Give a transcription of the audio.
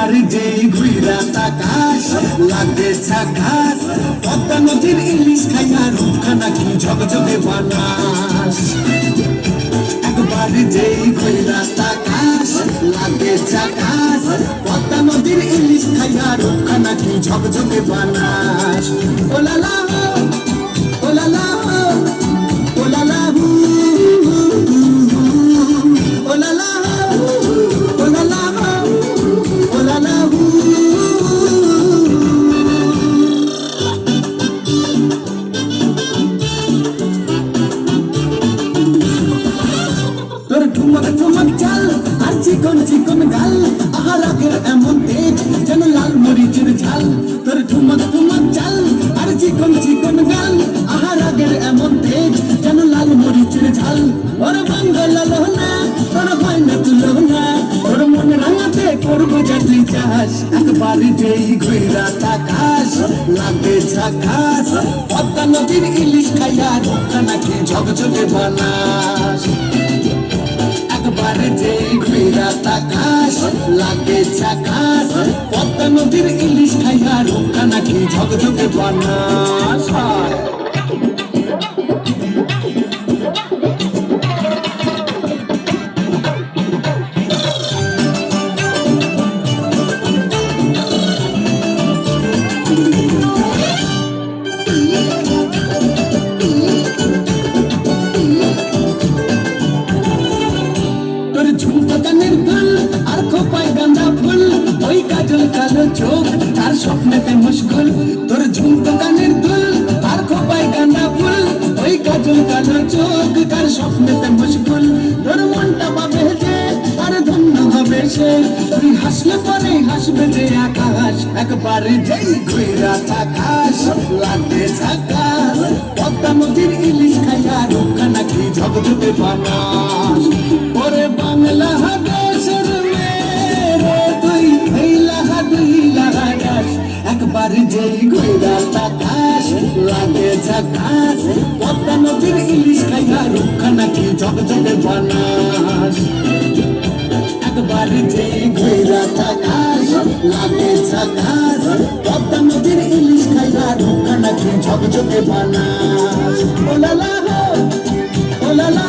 একবার যেই ঘুইরা তাকাস লাগে ঝাকাস, পদ্মা নদীর ইলিশ খাইয়া রূপখানা কি ঝকঝকে বানাস। একবার যেই ঘুইরা তাকাস লাগে ঝাকাস, পদ্মা নদীর ইলিশ খাইয়া রূপখানা কি ঝকঝকে বানাস। Ooh la la ooh la la ooh la la ooh la la ooh la la ooh la la. তোর ঠুমক ঠুমক চাল আর চিকন চিকন গাল, আহার আগের এমন তেজ যেন লাল মরিচের ঝাল। তোর ঠুমক ঠুমক চাল আর চিকন চিকন গাল, আহার আগের এমন তেজ যেন লাল মরিচের ঝাল। ওর বাঙ্গল লোহনা তোর হয় না তুলনা, তোর মন রাঙাতে করবো যা তুই চাস। একবার যেই ঘুইরা তাকাস লাগে ঝাকাস, পদ্মা নদীর ইলিশ খাইয়া রূপখানা কি ঝকঝকে বানাস। একবার যেই ঘুইরা তাকাস লাগে ঝাকাস, পদ্মা নদীর ইলিশ খাইয়া রূপখানা কি ঝকঝকে বানাস। তোর ঝুমকা কানের দুল আর খোপায় গাঁদা ফুল, ওই কাজল কালো চোখ তার স্বপ্নেতে মুশকুল। তোর ঝুমকা কানের দুল আর খোপায় গাঁদা ফুল, ওই কাজল কালো চোখ তার স্বপ্নেতে মুশকুল। তোর মনটা পাবে যে আর ধন্য হবে সে, তুই হাসলে পরে হাসবে যে আকাশ। একবার যেই ঘুইরা তাকাস লাগে ঝাকাস, পদ্মা নদীর ইলিশ খাইয়া রূপখানা কি ঝকঝকে বানাস। ওরে বাংলা দেশের মেয়ে তুই হইলা দুই লাগাস, একবার যেই ঘুইরা তাকাস লাগে ঝাকাস, পদ্মা নদীর ইলিশ খাইয়া রূপখানা কি ঝকঝকে বানাস। একবার যেই ঘুইরা তাকাস লাগে ঝাকাস, পদ্মা নদীর ইলিশ খাইয়া রূপখানা কি ঝকঝকে বানাস। Ooh la la ooh la la